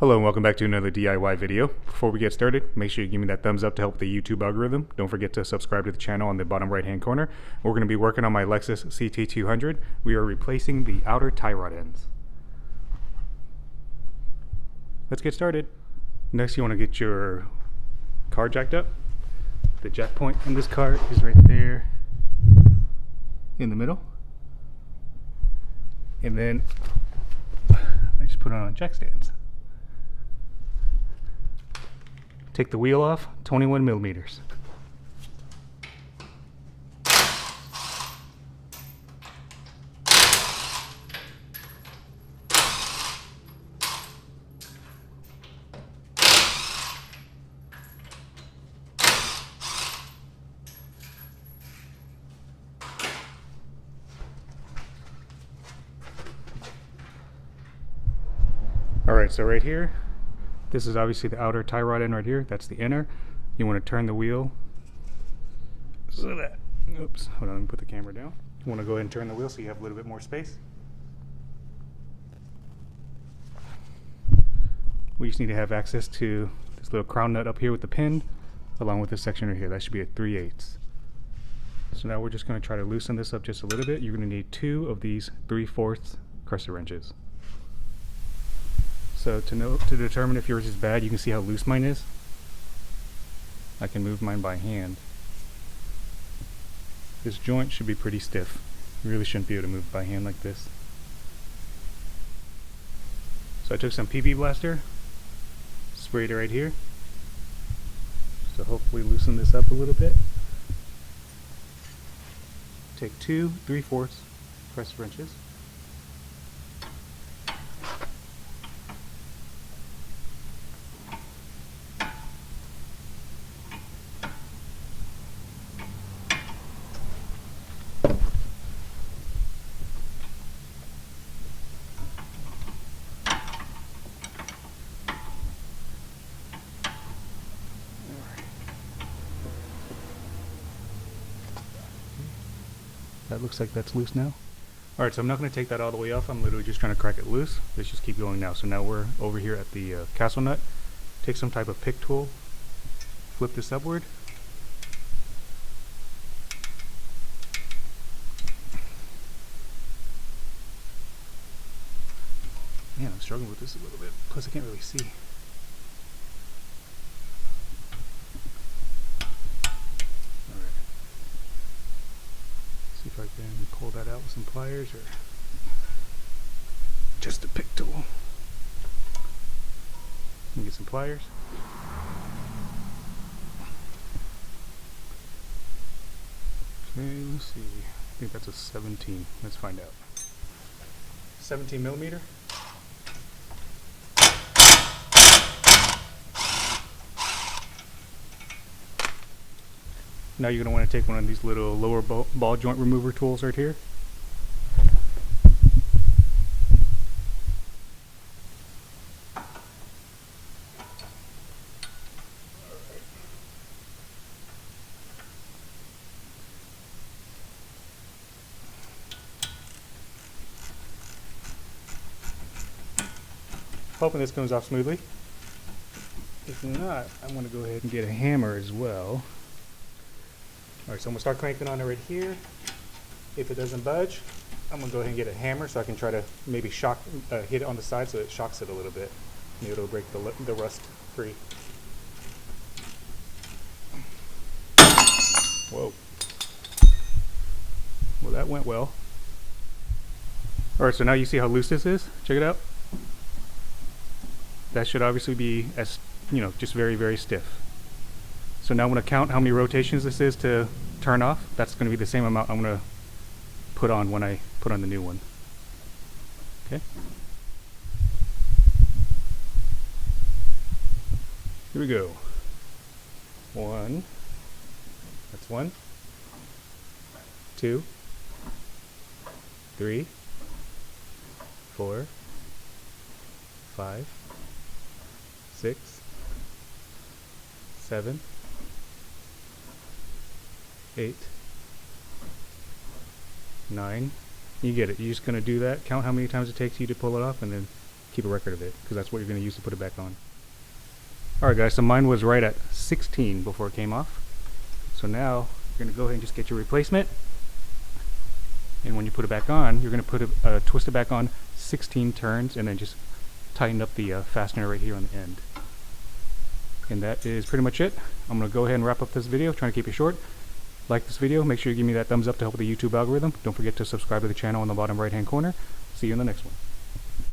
Hello and welcome back to another DIY video. Before we get started, make sure you give me that thumbs up to help the YouTube algorithm. Don't forget to subscribe to the channel on the bottom right hand corner. We're going to be working on my Lexus CT200. We are replacing the outer tie rod ends. Let's get started. Next, you want to get your car jacked up. The jack point on this car is right there in the middle. And then I just put it on jack stands. Take the wheel off, 21 millimeters. Alright, so right here, this is obviously the outer tie rod end right here. That's the inner. You want to turn the wheel so that, oops, hold on, let me put the camera down. You want to go ahead and turn the wheel so you have a little bit more space. We just need to have access to this little crown nut up here with the pin, along with this section right here. That should be a 3/8. So now we're just going to try to loosen this up just a little bit. You're going to need 2 of these 3/4 crescent wrenches. So to determine if yours is bad, you can see how loose mine is. I can move mine by hand. This joint should be pretty stiff. You really shouldn't be able to move by hand like this. So I took some PB Blaster, sprayed it right here. So hopefully loosen this up a little bit. Take 2 3/4 crescent wrenches. That looks like that's loose now. Alright, so I'm not going to take that all the way off. I'm literally just trying to crack it loose. Let's just keep going now. So now we're over here at the castle nut. Take some type of pick tool. Flip this upward. Man, I'm struggling with this a little bit. Plus I can't really see. See if I can pull that out with some pliers or just a pick tool. Let me get some pliers. Okay, let's see. I think that's a 17. Let's find out. 17 millimeter. Now you're going to want to take one of these little lower ball joint remover tools right here. Hoping this comes off smoothly. If not, I'm going to go ahead and get a hammer as well. Alright, so I'm going to start cranking on it right here. If it doesn't budge, I'm going to go ahead and get a hammer so I can try to maybe hit it on the side so it shocks it a little bit. Maybe it'll break the rust free. Whoa. Well, that went well. Alright, so now you see how loose this is? Check it out. That should obviously be, as just very, very stiff. So now I'm going to count how many rotations this is to turn off. That's going to be the same amount I'm going to put on when I put on the new one. Okay. Here we go. 1. That's 1. 2. 3. 4. 5. 6. 7. 8, 9. You get it. You're just going to do that. Count how many times it takes you to pull it off, and then keep a record of it, because that's what you're going to use to put it back on. Alright guys, so mine was right at 16 before it came off. So now you're going to go ahead and just get your replacement. And when you put it back on, you're going to put it, twist it back on 16 turns, and then just tighten up the fastener right here on the end. And that is pretty much it. I'm going to go ahead and wrap up this video, trying to keep it short. Like this video, make sure you give me that thumbs up to help with the YouTube algorithm. Don't forget to subscribe to the channel in the bottom right hand corner. See you in the next one.